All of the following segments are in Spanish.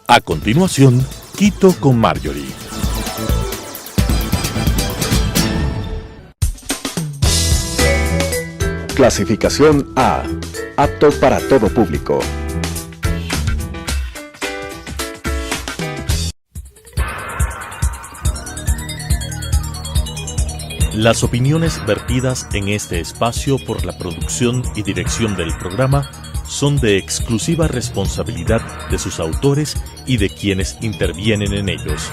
A continuación, Quito con Marjorie. Clasificación A. Apto para todo público. Las opiniones vertidas en este espacio por la producción y dirección del programa son de exclusiva responsabilidad de sus autores y de quienes intervienen en ellos.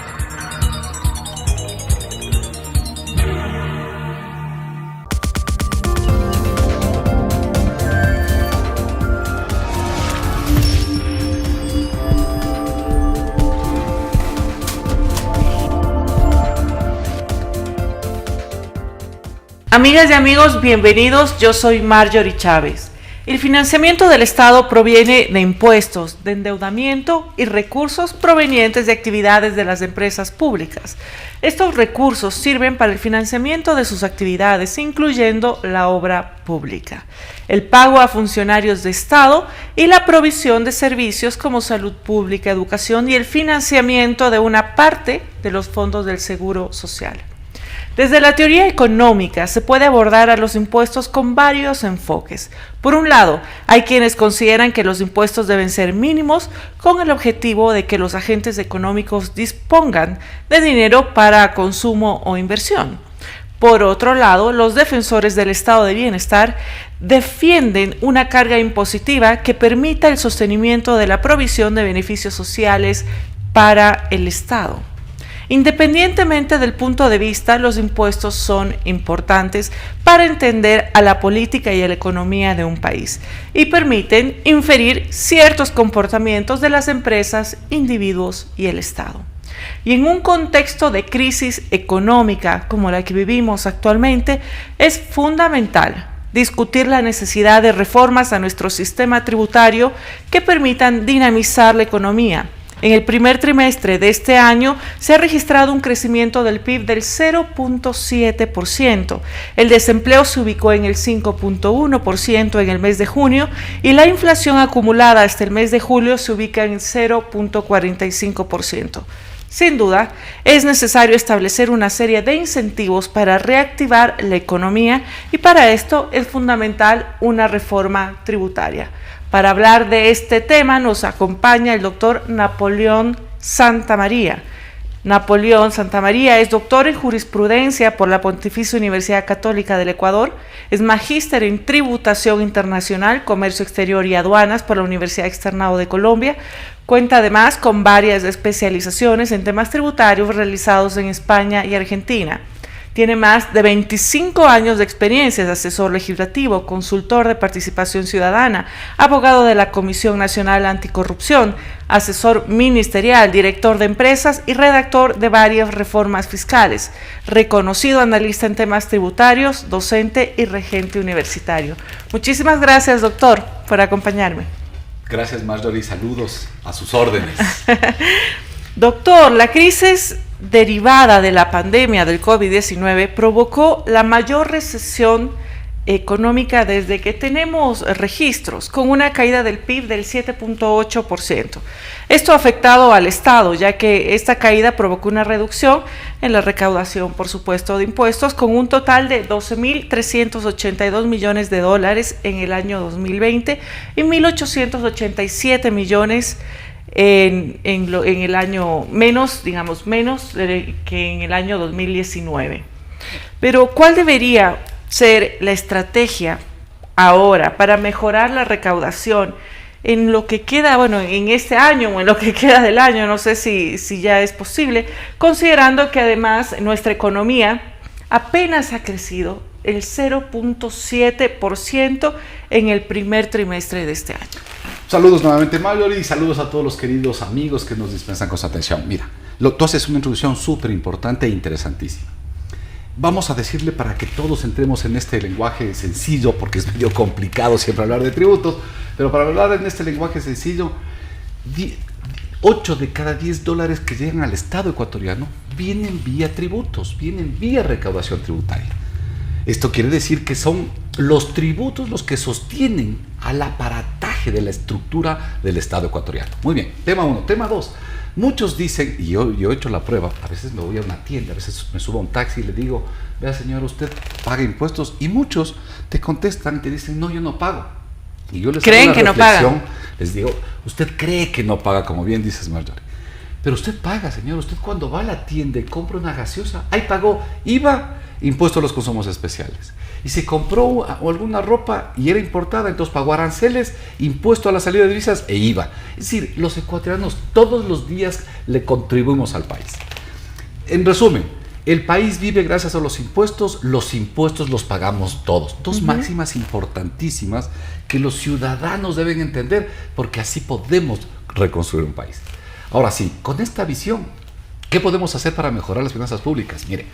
Amigas y amigos, bienvenidos. Yo soy Marjorie Chávez. El financiamiento del Estado proviene de impuestos, de endeudamiento y recursos provenientes de actividades de las empresas públicas. Estos recursos sirven para el financiamiento de sus actividades, incluyendo la obra pública, el pago a funcionarios de Estado y la provisión de servicios como salud pública, educación y el financiamiento de una parte de los fondos del Seguro Social. Desde la teoría económica se puede abordar a los impuestos con varios enfoques. Por un lado, hay quienes consideran que los impuestos deben ser mínimos con el objetivo de que los agentes económicos dispongan de dinero para consumo o inversión. Por otro lado, los defensores del estado de bienestar defienden una carga impositiva que permita el sostenimiento de la provisión de beneficios sociales para el Estado. Independientemente del punto de vista, los impuestos son importantes para entender a la política y a la economía de un país y permiten inferir ciertos comportamientos de las empresas, individuos y el Estado. Y en un contexto de crisis económica como la que vivimos actualmente, es fundamental discutir la necesidad de reformas a nuestro sistema tributario que permitan dinamizar la economía. En el primer trimestre de este año se ha registrado un crecimiento del PIB del 0.7%. El desempleo se ubicó en el 5.1% en el mes de junio y la inflación acumulada hasta el mes de julio se ubica en 0.45%. Sin duda, es necesario establecer una serie de incentivos para reactivar la economía y para esto es fundamental una reforma tributaria. Para hablar de este tema nos acompaña el doctor Napoleón Santamaría. Napoleón Santamaría es doctor en jurisprudencia por la Pontificia Universidad Católica del Ecuador, es magíster en tributación internacional, comercio exterior y aduanas por la Universidad Externado de Colombia. Cuenta además con varias especializaciones en temas tributarios realizados en España y Argentina. Tiene más de 25 años de experiencia, es asesor legislativo, consultor de participación ciudadana, abogado de la Comisión Nacional Anticorrupción, asesor ministerial, director de empresas y redactor de varias reformas fiscales, reconocido analista en temas tributarios, docente y regente universitario. Muchísimas gracias, doctor, por acompañarme. Gracias, Marjorie, saludos a sus órdenes. Doctor, la crisis derivada de la pandemia del COVID-19 provocó la mayor recesión económica desde que tenemos registros, con una caída del PIB del 7.8%. Esto ha afectado al Estado, ya que esta caída provocó una reducción en la recaudación, por supuesto, de impuestos, con un total de 12.382 millones de dólares en el año 2020 y 1.887 millones en el año menos que en el año 2019. Pero ¿cuál debería ser la estrategia ahora para mejorar la recaudación en lo que queda, en este año o en lo que queda del año? No sé si ya es posible, considerando que además nuestra economía apenas ha crecido el 0.7% en el primer trimestre de este año. Saludos nuevamente, Marjorie, y saludos a todos los queridos amigos que nos dispensan con su atención. Mira, tú haces una introducción súper importante e interesantísima. Vamos a decirle para que todos entremos en este lenguaje sencillo, porque es medio complicado siempre hablar de tributos, pero para hablar en este lenguaje sencillo, 8 de cada 10 dólares que llegan al Estado ecuatoriano vienen vía tributos, vienen vía recaudación tributaria. Esto quiere decir que son los tributos los que sostienen al aparataje bagaje, de la estructura del Estado ecuatoriano. Muy bien, tema 1. Tema 2. Muchos dicen, y yo he hecho la prueba, a veces me voy a una tienda, a veces me subo a un taxi y le digo, vea señor, usted paga impuestos, y muchos te contestan, te dicen, no, yo no pago. Y yo les creen hago que una no pagan. Les digo, usted cree que no paga, como bien dices, Marjorie, pero usted paga, señor. Usted cuando va a la tienda y compra una gaseosa, ahí pagó IVA, impuesto a los consumos especiales. Y se compró alguna ropa y era importada, entonces pagó aranceles, impuesto a la salida de divisas e IVA. Es decir, los ecuatorianos todos los días le contribuimos al país. En resumen, el país vive gracias a los impuestos los pagamos todos. Dos máximas importantísimas que los ciudadanos deben entender, porque así podemos reconstruir un país. Ahora sí, con esta visión, ¿qué podemos hacer para mejorar las finanzas públicas? Mire,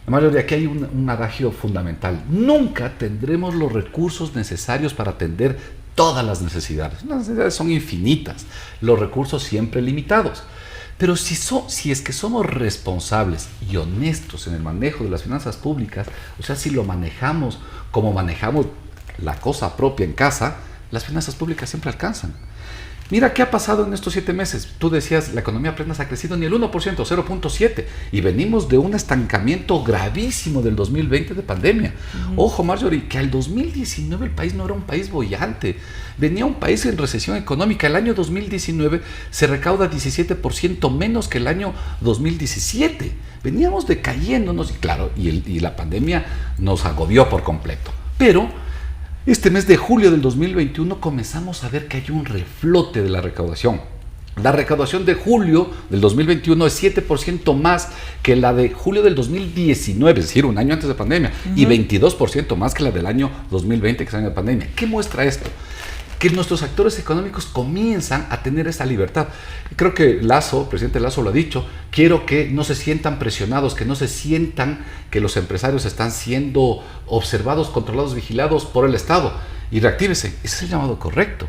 Mario, aquí hay un adagio fundamental. Nunca tendremos los recursos necesarios para atender todas las necesidades. Las necesidades son infinitas, los recursos siempre limitados. Pero si es que somos responsables y honestos en el manejo de las finanzas públicas, o sea, si lo manejamos como manejamos la cosa propia en casa, las finanzas públicas siempre alcanzan. Mira qué ha pasado en estos 7 meses. Tú decías, la economía apenas ha crecido ni el 1%, 0.7%. Y venimos de un estancamiento gravísimo del 2020 de pandemia. Ojo, Marjorie, que al 2019 el país no era un país boyante. Venía un país en recesión económica. El año 2019 se recauda 17% menos que el año 2017. Veníamos decayéndonos, y claro, y la pandemia nos agobió por completo. Pero este mes de julio del 2021 comenzamos a ver que hay un reflote de la recaudación. La recaudación de julio del 2021 es 7% más que la de julio del 2019, es decir, un año antes de pandemia, y 22% más que la del año 2020, que es el año de pandemia. ¿Qué muestra esto? Que nuestros actores económicos comienzan a tener esa libertad. Creo que Lasso, presidente Lasso lo ha dicho, quiero que no se sientan presionados, que no se sientan que los empresarios están siendo observados, controlados, vigilados por el Estado. Y reactívese, ese es el llamado correcto.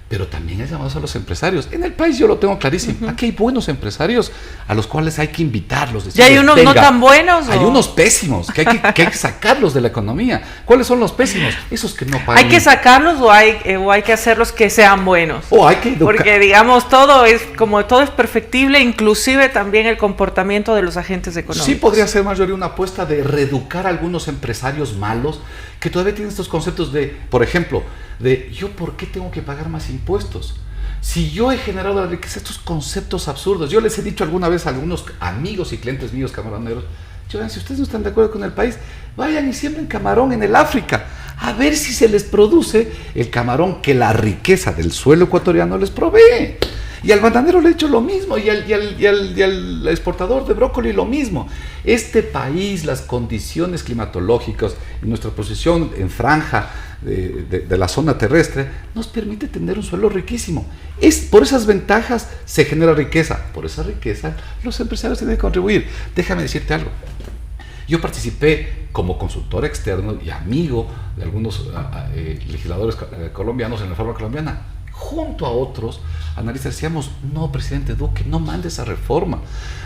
Pero también hay llamados a los empresarios. En el país yo lo tengo clarísimo. Aquí hay buenos empresarios a los cuales hay que invitarlos. ¿Y hay unos no tan buenos? Hay unos pésimos que hay que sacarlos de la economía. ¿Cuáles son los pésimos? Esos que no pagan. ¿Hay que sacarlos o hay que hacerlos que sean buenos? O hay que educar. Porque digamos, todo es perfectible, inclusive también el comportamiento de los agentes económicos. Sí podría ser, Marjorie, una apuesta de reeducar a algunos empresarios malos que todavía tienen estos conceptos de, por ejemplo, de yo por qué tengo que pagar más impuestos si yo he generado la riqueza. Estos conceptos absurdos. Yo les he dicho alguna vez a algunos amigos y clientes míos camaroneros, si ustedes no están de acuerdo con el país, vayan y siembren camarón en el África, a ver si se les produce el camarón que la riqueza del suelo ecuatoriano les provee. Y al bananero le he hecho lo mismo, y al exportador de brócoli lo mismo. Este país, las condiciones climatológicas y nuestra posición en franja de la zona terrestre nos permite tener un suelo riquísimo. Por esas ventajas se genera riqueza. Por esa riqueza los empresarios tienen que contribuir. Déjame decirte algo. Yo participé como consultor externo y amigo de algunos legisladores colombianos en la reforma colombiana. Junto a otros analistas decíamos, no, presidente Duque, no mande esa reforma.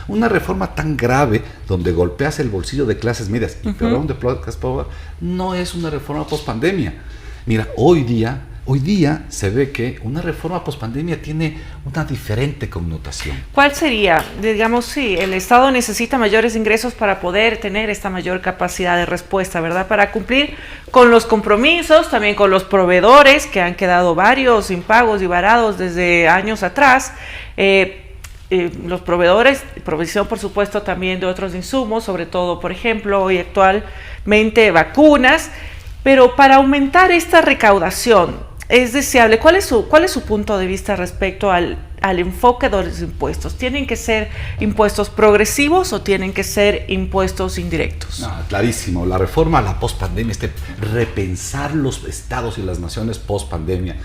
Una reforma tan grave donde golpeas el bolsillo de clases medias y peor aún de clases pobres, no es una reforma post-pandemia. Mira, hoy día se ve que una reforma post-pandemia tiene una diferente connotación. ¿Cuál sería? Digamos, sí, el Estado necesita mayores ingresos para poder tener esta mayor capacidad de respuesta, ¿verdad? Para cumplir con los compromisos, también con los proveedores, que han quedado varios impagos y varados desde años atrás. Los proveedores, provisión por supuesto también de otros insumos, sobre todo, por ejemplo, hoy actualmente vacunas, pero para aumentar esta recaudación, es deseable. ¿Cuál es su punto de vista respecto al enfoque de los impuestos? ¿Tienen que ser impuestos progresivos o tienen que ser impuestos indirectos? No, clarísimo. La reforma a la post-pandemia, repensar los estados y las naciones post-pandemia,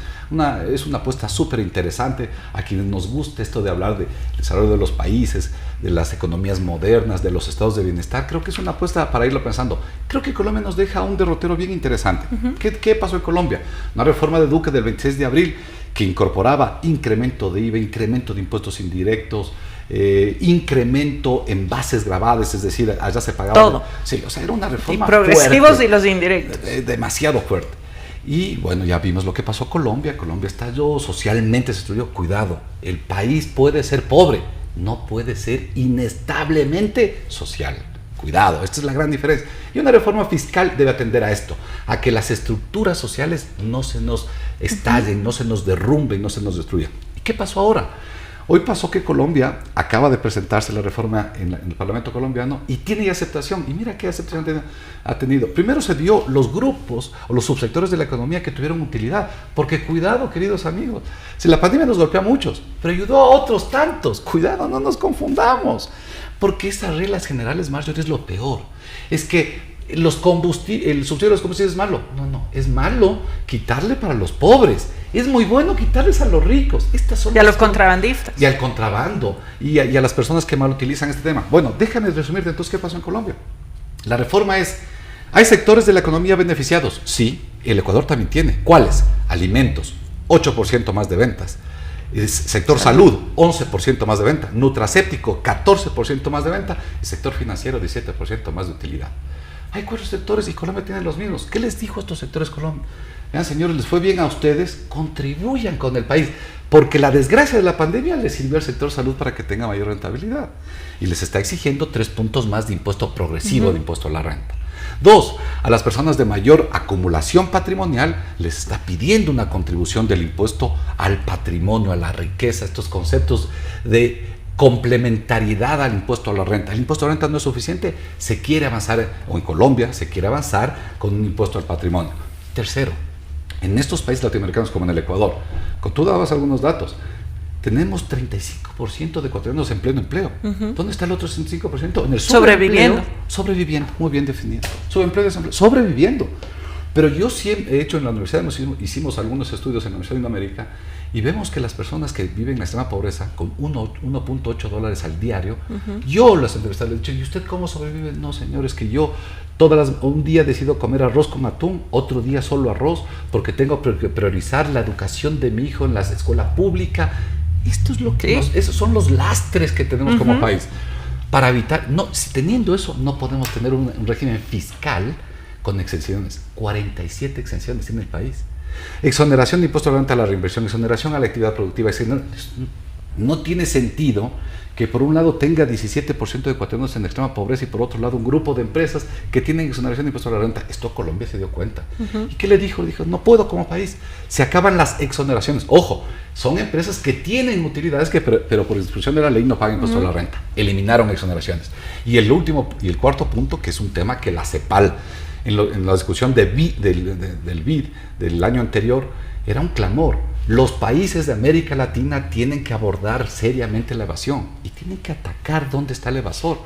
es una apuesta súper interesante a quienes nos gusta esto de hablar del desarrollo de los países, de las economías modernas, de los estados de bienestar. Creo que es una apuesta para irlo pensando. Creo que Colombia nos deja un derrotero bien interesante. ¿Qué pasó en Colombia? Una reforma de Duque del 26 de abril que incorporaba incremento de IVA, incremento de impuestos indirectos, incremento en bases grabadas, es decir, allá se pagaba todo. Sí, o sea, era una reforma y progresivos fuerte, y los indirectos. Demasiado fuerte. Y bueno, ya vimos lo que pasó en Colombia. Colombia estalló, socialmente se destruyó. Cuidado, el país puede ser pobre, no puede ser inestablemente social. Cuidado, esta es la gran diferencia. Y una reforma fiscal debe atender a esto, a que las estructuras sociales no se nos estallen, no se nos derrumben, no se nos destruyan. ¿Y qué pasó ahora? Hoy pasó que Colombia acaba de presentarse la reforma en el Parlamento colombiano y tiene ya aceptación. Y mira qué aceptación ha tenido. Primero se dio los grupos o los subsectores de la economía que tuvieron utilidad. Porque cuidado, queridos amigos, si la pandemia nos golpeó a muchos, pero ayudó a otros tantos. Cuidado, no nos confundamos. Porque esas reglas generales, Marjorie, es lo peor. Es que el subsidio de los combustibles es malo. No, es malo quitarle para los pobres. Es muy bueno quitarles a los ricos. Estas son y a los contrabandistas. Y al contrabando. Y a las personas que mal utilizan este tema. Bueno, déjame resumirte entonces qué pasó en Colombia. La reforma es, ¿hay sectores de la economía beneficiados? Sí, el Ecuador también tiene. ¿Cuáles? Alimentos, 8% más de ventas. Sector salud, 11% más de venta. Nutracéptico, 14% más de venta. El sector financiero, 17% más de utilidad. Hay 4 sectores y Colombia tiene los mismos. ¿Qué les dijo a estos sectores Colombia? Vean, señores, les fue bien a ustedes, contribuyan con el país, porque la desgracia de la pandemia les sirvió al sector salud para que tenga mayor rentabilidad. Y les está exigiendo 3 puntos más de impuesto progresivo, de impuesto a la renta. 2, a las personas de mayor acumulación patrimonial les está pidiendo una contribución del impuesto al patrimonio, a la riqueza, estos conceptos de complementariedad al impuesto a la renta. El impuesto a la renta no es suficiente, se quiere avanzar, o en Colombia se quiere avanzar con un impuesto al patrimonio. Tercero, en estos países latinoamericanos como en el Ecuador, tú dabas algunos datos, tenemos 35% de ecuatorianos en pleno empleo. ¿Dónde está el otro 65%? En el sobreviviendo, muy bien definido. Subempleo, desempleo, sobreviviendo. Pero yo siempre he hecho en la universidad, hicimos algunos estudios en la Universidad de América y vemos que las personas que viven en la extrema pobreza con $1.8 al diario, yo las entrevisté, les he dicho, ¿y usted cómo sobrevive? No, señores, que yo un día decido comer arroz con atún, otro día solo arroz, porque tengo que priorizar la educación de mi hijo en la escuela pública. Esto es lo que esos son los lastres que tenemos como país. Para evitar, si teniendo eso, no podemos tener un régimen fiscal con exenciones. 47 exenciones tiene el país. Exoneración de impuesto a la renta a la reinversión, exoneración a la actividad productiva. No tiene sentido que por un lado tenga 17% de ecuatorianos en extrema pobreza y por otro lado un grupo de empresas que tienen exoneración de impuesto a la renta. Esto Colombia se dio cuenta. ¿Y qué le dijo? Le dijo, no puedo como país. Se acaban las exoneraciones. Ojo, son empresas que tienen utilidades pero por instrucción de la ley no pagan impuesto a la renta. Eliminaron exoneraciones. Y el cuarto punto, que es un tema que la CEPAL, en la discusión del BID del año anterior, era un clamor. Los países de América Latina tienen que abordar seriamente la evasión y tienen que atacar dónde está el evasor.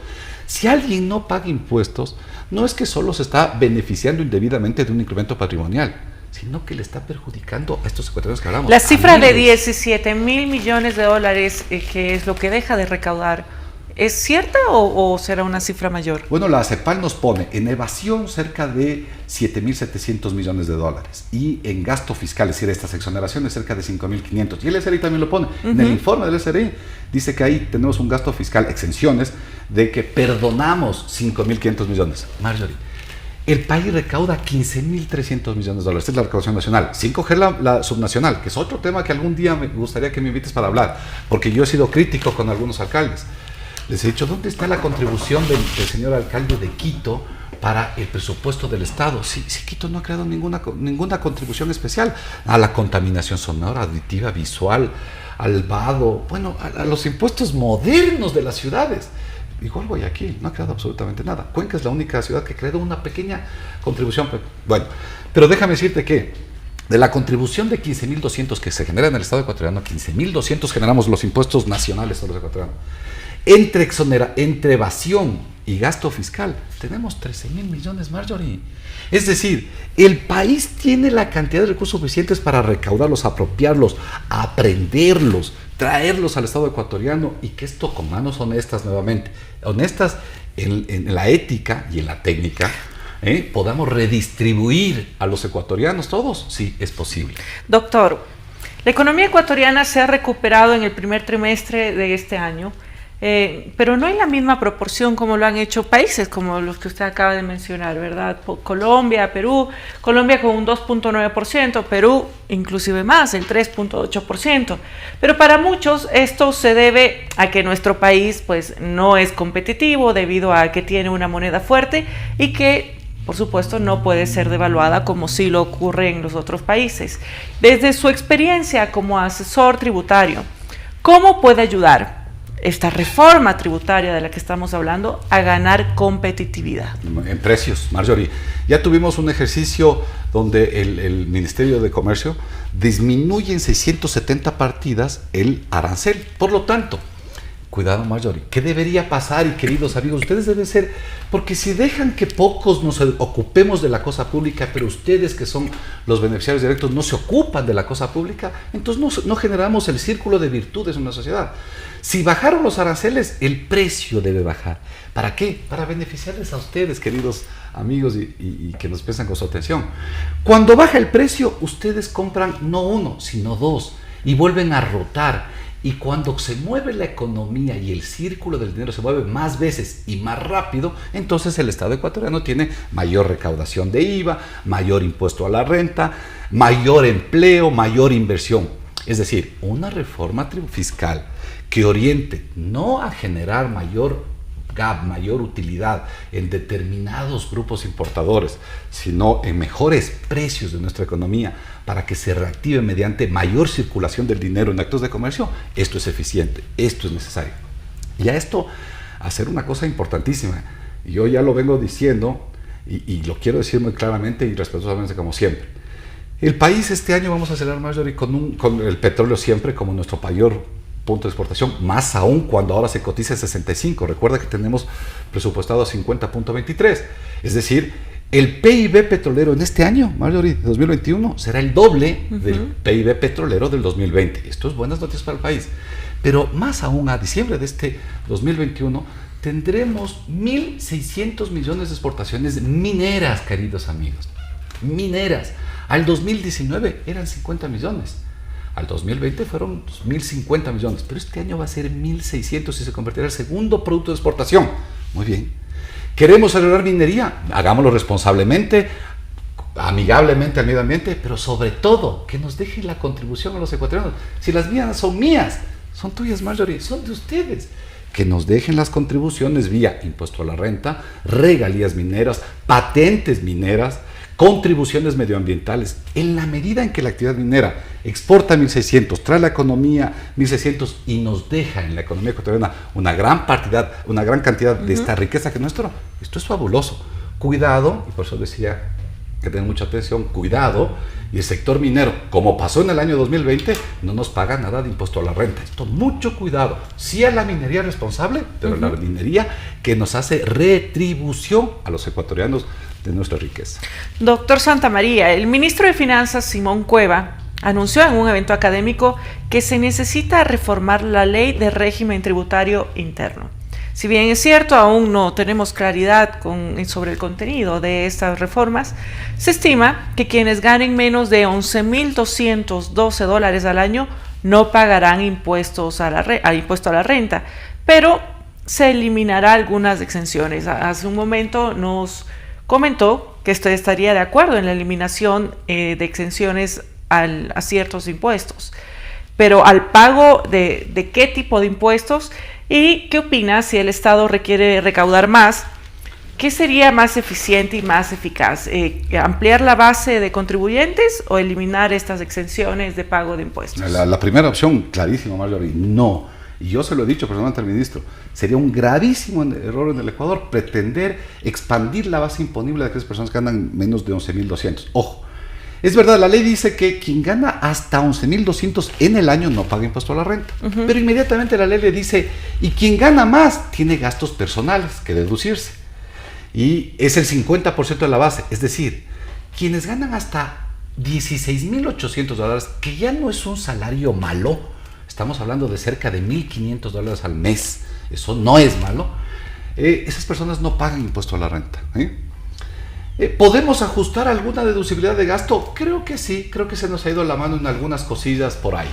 Si alguien no paga impuestos, no es que solo se está beneficiando indebidamente de un incremento patrimonial, sino que le está perjudicando a estos ecuatorianos que hablamos. La cifra de 17 mil millones de dólares, que es lo que deja de recaudar, ¿es cierta o será una cifra mayor? Bueno, la CEPAL nos pone en evasión cerca de 7.700 millones de dólares y en gasto fiscal, es decir, estas exoneraciones cerca de 5.500. Y el SRI también lo pone. En el informe del SRI dice que ahí tenemos un gasto fiscal, exenciones, de que perdonamos 5.500 millones. Marjorie, el país recauda 15.300 millones de dólares. Esta es la recaudación nacional, sin coger la subnacional, que es otro tema que algún día me gustaría que me invites para hablar, porque yo he sido crítico con algunos alcaldes. Les he dicho, ¿dónde está la contribución del señor alcalde de Quito para el presupuesto del Estado? Si Quito no ha creado ninguna contribución especial a la contaminación sonora, auditiva, visual, al vado, bueno, a los impuestos modernos de las ciudades. Igual Guayaquil no ha creado absolutamente nada. Cuenca es la única ciudad que ha creado una pequeña contribución. Bueno, pero déjame decirte que de la contribución de 15.200 que se genera en el Estado ecuatoriano, 15.200 generamos los impuestos nacionales a los ecuatorianos. Entre evasión y gasto fiscal, tenemos 13.000 millones, Marjorie. Es decir, el país tiene la cantidad de recursos suficientes para recaudarlos, apropiarlos, aprenderlos, traerlos al Estado ecuatoriano y que esto con manos honestas nuevamente, honestas en la ética y en la técnica, podamos redistribuir a los ecuatorianos todos. Sí, es posible. Doctor, la economía ecuatoriana se ha recuperado en el primer trimestre de este año. pero no en la misma proporción como lo han hecho países como los que usted acaba de mencionar, ¿verdad? Colombia, Perú, Colombia con un 2.9%, Perú inclusive más, el 3.8%. Pero para muchos esto se debe a que nuestro país pues no es competitivo debido a que tiene una moneda fuerte y que por supuesto no puede ser devaluada como sí lo ocurre en los otros países. Desde su experiencia como asesor tributario, ¿cómo puede ayudar esta reforma tributaria de la que estamos hablando a ganar competitividad? En precios, Marjorie. Ya tuvimos un ejercicio donde el Ministerio de Comercio disminuye en 670 partidas el arancel. Por lo tanto, cuidado, Marjorie, ¿qué debería pasar? Y queridos amigos, ustedes deben ser, porque si dejan que pocos nos ocupemos de la cosa pública, pero ustedes que son los beneficiarios directos no se ocupan de la cosa pública, entonces no generamos el círculo de virtudes en una sociedad. Si bajaron los aranceles, el precio debe bajar. ¿Para qué? Para beneficiarles a ustedes, queridos amigos, y que nos prestan con su atención. Cuando baja el precio, ustedes compran no uno, sino dos, y vuelven a rotar. Y cuando se mueve la economía y el círculo del dinero se mueve más veces y más rápido, entonces el Estado ecuatoriano tiene mayor recaudación de IVA, mayor impuesto a la renta, mayor empleo, mayor inversión. Es decir, una reforma fiscal que oriente no a generar mayor gap, mayor utilidad en determinados grupos importadores, sino en mejores precios de nuestra economía para que se reactive mediante mayor circulación del dinero en actos de comercio. Esto es eficiente, esto es necesario. Y a esto, hacer una cosa importantísima, yo ya lo vengo diciendo y lo quiero decir muy claramente y respetuosamente como siempre. El país este año vamos a acelerar, Marjorie, con el petróleo siempre como nuestro mayor punto de exportación, más aún cuando ahora se cotiza 65. Recuerda que tenemos presupuestado a 50.23. Es decir, el PIB petrolero en este año, Marjorie, de 2021, será el doble del PIB petrolero del 2020. Esto es buenas noticias para el país. Pero más aún, a diciembre de este 2021, tendremos 1.600 millones de exportaciones mineras, queridos amigos. Mineras. Al 2019 eran 50 millones. Al 2020 fueron 1.050 millones, pero este año va a ser 1.600 y se convertirá en el segundo producto de exportación. Muy bien. ¿Queremos acelerar minería? Hagámoslo responsablemente, amigablemente al medio ambiente, pero sobre todo que nos deje la contribución a los ecuatorianos. Si las mías son mías, son tuyas, Marjorie, son de ustedes. Que nos dejen las contribuciones vía impuesto a la renta, regalías mineras, patentes mineras, contribuciones medioambientales. En la medida en que la actividad minera exporta 1.600, trae la economía 1.600 y nos deja en la economía ecuatoriana una gran cantidad de esta riqueza que es nuestra, esto es fabuloso. Cuidado, y por eso decía que tengan mucha atención, cuidado, y el sector minero, como pasó en el año 2020, no nos paga nada de impuesto a la renta. Esto, mucho cuidado. Sí a la minería responsable, pero la minería que nos hace retribución a los ecuatorianos de nuestra riqueza. Doctor Santamaría, el ministro de Finanzas, Simón Cueva, anunció en un evento académico que se necesita reformar la ley de régimen tributario interno. Si bien es cierto, aún no tenemos claridad sobre el contenido de estas reformas, se estima que quienes ganen menos de $11.212 al año no pagarán impuesto a la renta, pero se eliminará algunas exenciones. Hace un momento nos comentó que usted estaría de acuerdo en la eliminación de exenciones a ciertos impuestos, pero al pago de qué tipo de impuestos. ¿Y qué opina si el Estado requiere recaudar más? ¿Qué sería más eficiente y más eficaz? ¿Ampliar la base de contribuyentes o eliminar estas exenciones de pago de impuestos? La primera opción, clarísimo, Marjorie, no. Y yo se lo he dicho personalmente al ministro, sería un gravísimo error en el Ecuador pretender expandir la base imponible de aquellas personas que ganan menos de 11.200. Ojo, es verdad, la ley dice que quien gana hasta 11.200 en el año no paga impuesto a la renta. Pero inmediatamente la ley le dice, y quien gana más tiene gastos personales que deducirse. Y es el 50% de la base. Es decir, quienes ganan hasta $16.800, que ya no es un salario malo, estamos hablando de cerca de $1.500 al mes, eso no es malo, esas personas no pagan impuesto a la renta. ¿Podemos ajustar alguna deducibilidad de gasto? Creo que sí, creo que se nos ha ido la mano en algunas cosillas por ahí.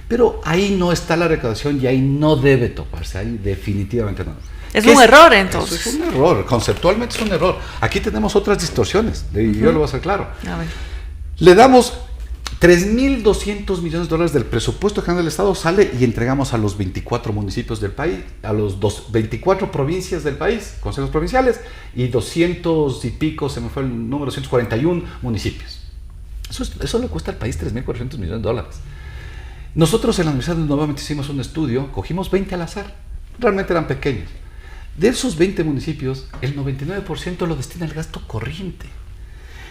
Pero ahí no está la recaudación y ahí no debe toparse, ahí definitivamente no. Es un error, entonces. Eso es un error, conceptualmente es un error. Aquí tenemos otras distorsiones, y yo lo voy a hacer claro. A ver. Le damos 3.200 millones de dólares del presupuesto general del Estado, sale y entregamos a los 24 municipios del país, a los 24 provincias del país, consejos provinciales, y 200 y pico, se me fue el número, 141 municipios. Eso le cuesta al país 3.400 millones de dólares. Nosotros en la universidad nuevamente hicimos un estudio, cogimos 20 al azar, realmente eran pequeños. De esos 20 municipios, el 99% lo destina al gasto corriente.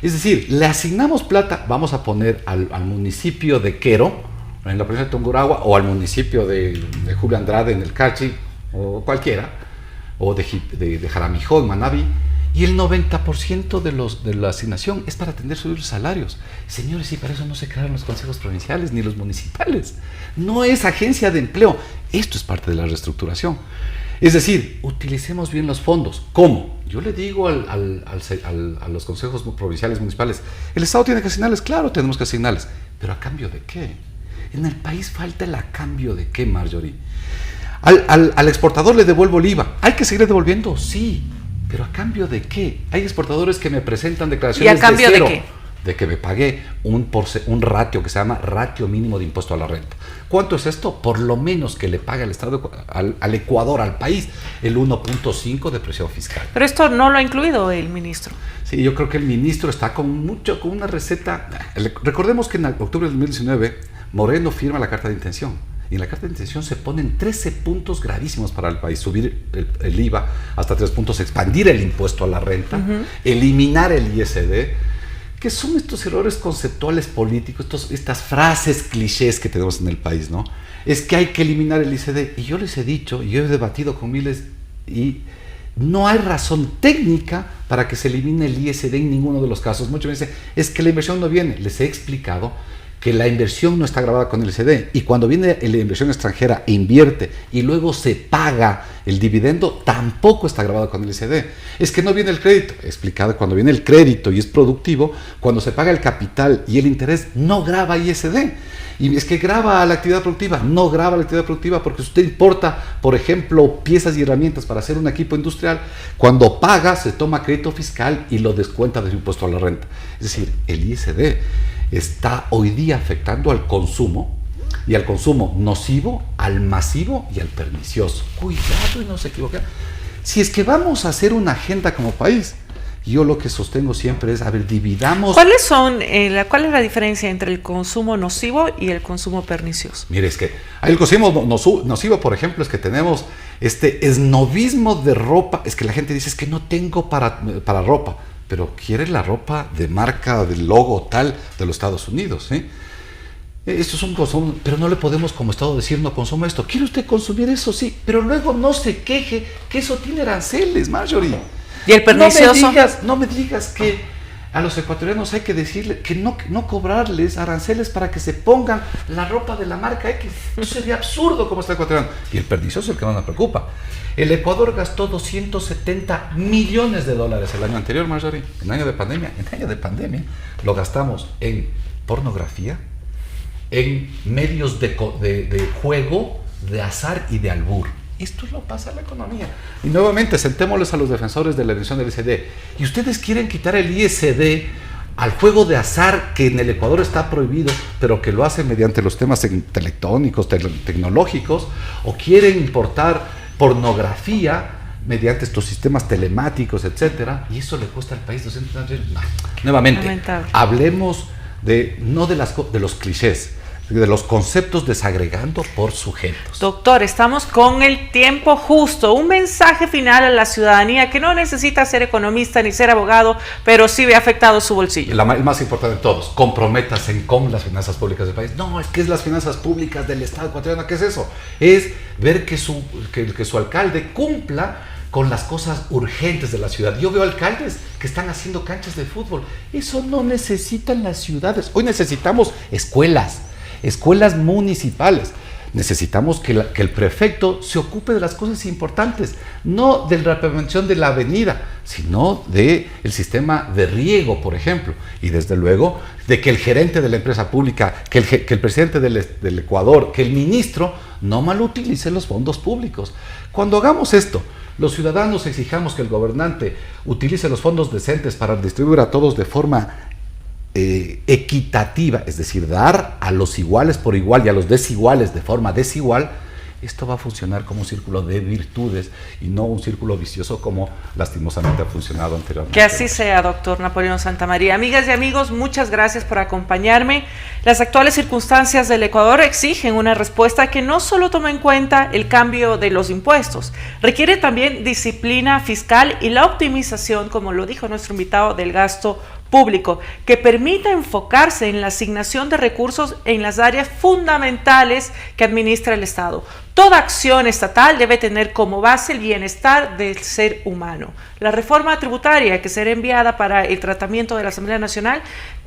Es decir, le asignamos plata, vamos a poner al municipio de Quero, en la provincia de Tungurahua, o al municipio de Julio Andrade en el Carchi, o cualquiera, o de Jaramijó, en Manabí, y el 90% de la asignación es para atender sus salarios. Señores, y para eso no se crearon los consejos provinciales ni los municipales. No es agencia de empleo. Esto es parte de la reestructuración. Es decir, utilicemos bien los fondos. ¿Cómo? Yo le digo a los consejos provinciales, municipales, el Estado tiene que asignarles, claro, tenemos que asignarles, pero ¿a cambio de qué? En el país falta el a cambio de qué, Marjorie. Al exportador le devuelvo el IVA. ¿Hay que seguir devolviendo? Sí, pero ¿a cambio de qué? Hay exportadores que me presentan declaraciones ¿y a cambio de cero, de qué? De que me pagué un ratio que se llama ratio mínimo de impuesto a la renta. ¿Cuánto es esto? Por lo menos que le pague al Estado, al Ecuador, al país, el 1.5 de presión fiscal. Pero esto no lo ha incluido el ministro. Sí, yo creo que el ministro está con una receta. Recordemos que en octubre de 2019 Moreno firma la carta de intención. Y en la carta de intención se ponen 13 puntos gravísimos para el país. Subir el IVA hasta 3 puntos, expandir el impuesto a la renta, eliminar el ISD. ¿Qué son estos errores conceptuales políticos, estas frases clichés que tenemos en el país, ¿no? Es que hay que eliminar el ICD. Y yo les he dicho, y yo he debatido con miles, y no hay razón técnica para que se elimine el ISD en ninguno de los casos. Muchos me dicen, es que la inversión no viene. Les he explicado que la inversión no está grabada con el ICD, y cuando viene la inversión extranjera e invierte y luego se paga el dividendo, tampoco está grabado con el ICD. Es que no viene el crédito. He explicado, cuando viene el crédito y es productivo, cuando se paga el capital y el interés, no graba ISD. Y es que graba la actividad productiva, no graba la actividad productiva, porque si usted importa, por ejemplo, piezas y herramientas para hacer un equipo industrial, cuando paga se toma crédito fiscal y lo descuenta de su impuesto a la renta. Es decir, el ISD está hoy día afectando al consumo, y al consumo nocivo, al masivo y al pernicioso. Cuidado y no se equivoquen. Si es que vamos a hacer una agenda como país, yo lo que sostengo siempre es, a ver, dividamos. ¿Cuál es la diferencia entre el consumo nocivo y el consumo pernicioso? Mire, es que el consumo nocivo, por ejemplo, es que tenemos este esnovismo de ropa. Es que la gente dice, es que no tengo para ropa, pero quiere la ropa de marca, del logo tal de los Estados Unidos, ¿sí? Esto es un consumo, pero no le podemos como Estado decir no consuma esto. ¿Quiere usted consumir eso? Sí, pero luego no se queje que eso tiene aranceles, Marjorie. ¿Y el pernicioso? No me digas que a los ecuatorianos hay que decirle que no cobrarles aranceles para que se pongan la ropa de la marca X. Eso sería absurdo como está el ecuatoriano. Y el pernicioso es el que más nos preocupa. El Ecuador gastó 270 millones de dólares el año anterior, Marjorie, en año de pandemia. Lo gastamos en pornografía, en medios de juego, de azar y de albur. Esto es lo que pasa en la economía. Y nuevamente, sentémosles a los defensores de la eliminación del ISD. Y ustedes quieren quitar el ISD al juego de azar que en el Ecuador está prohibido, pero que lo hacen mediante los temas electrónicos, tecnológicos, o quieren importar pornografía mediante estos sistemas telemáticos, etcétera, y eso le cuesta al país 200 millones. No. Nuevamente, lamentable. Hablemos no de los clichés, de los conceptos, desagregando por sujetos. Doctor, estamos con el tiempo justo. Un mensaje final a la ciudadanía que no necesita ser economista ni ser abogado, pero sí ve afectado su bolsillo. El más importante de todos, comprométase con las finanzas públicas del país. No, es que es las finanzas públicas del Estado ecuatoriano. ¿Qué es eso? Es ver que su alcalde cumpla con las cosas urgentes de la ciudad. Yo veo alcaldes que están haciendo canchas de fútbol. Eso no necesitan las ciudades. Hoy necesitamos escuelas municipales. necesitamos que el prefecto se ocupe de las cosas importantes, no de la prevención de la avenida, sino del sistema de riego, por ejemplo, y desde luego de que el gerente de la empresa pública, que el presidente del Ecuador, que el ministro no malutilice los fondos públicos. Cuando hagamos esto, los ciudadanos exijamos que el gobernante utilice los fondos decentes para distribuir a todos de forma equitativa, es decir, dar a los iguales por igual y a los desiguales de forma desigual. Esto va a funcionar como un círculo de virtudes y no un círculo vicioso como lastimosamente ha funcionado anteriormente. Que así sea, doctor Napoleón Santamaría. Amigas y amigos, muchas gracias por acompañarme. Las actuales circunstancias del Ecuador exigen una respuesta que no solo toma en cuenta el cambio de los impuestos, requiere también disciplina fiscal y la optimización, como lo dijo nuestro invitado, del gasto público, que permita enfocarse en la asignación de recursos en las áreas fundamentales que administra el Estado. Toda acción estatal debe tener como base el bienestar del ser humano. La reforma tributaria que será enviada para el tratamiento de la Asamblea Nacional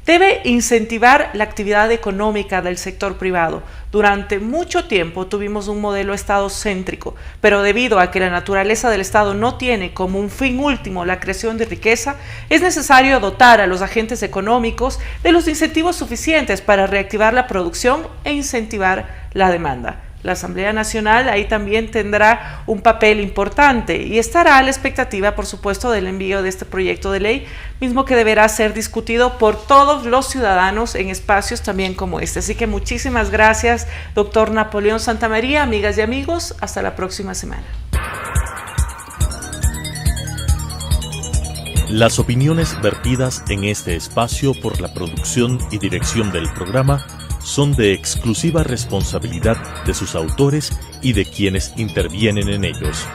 debe incentivar la actividad económica del sector privado. Durante mucho tiempo tuvimos un modelo estado-céntrico, pero debido a que la naturaleza del Estado no tiene como un fin último la creación de riqueza, es necesario dotar a los agentes económicos de los incentivos suficientes para reactivar la producción e incentivar la demanda. La Asamblea Nacional ahí también tendrá un papel importante y estará a la expectativa, por supuesto, del envío de este proyecto de ley, mismo que deberá ser discutido por todos los ciudadanos en espacios también como este. Así que muchísimas gracias, doctor Napoleón Santamaría. Amigas y amigos, hasta la próxima semana. Las opiniones vertidas en este espacio por la producción y dirección del programa son de exclusiva responsabilidad de sus autores y de quienes intervienen en ellos.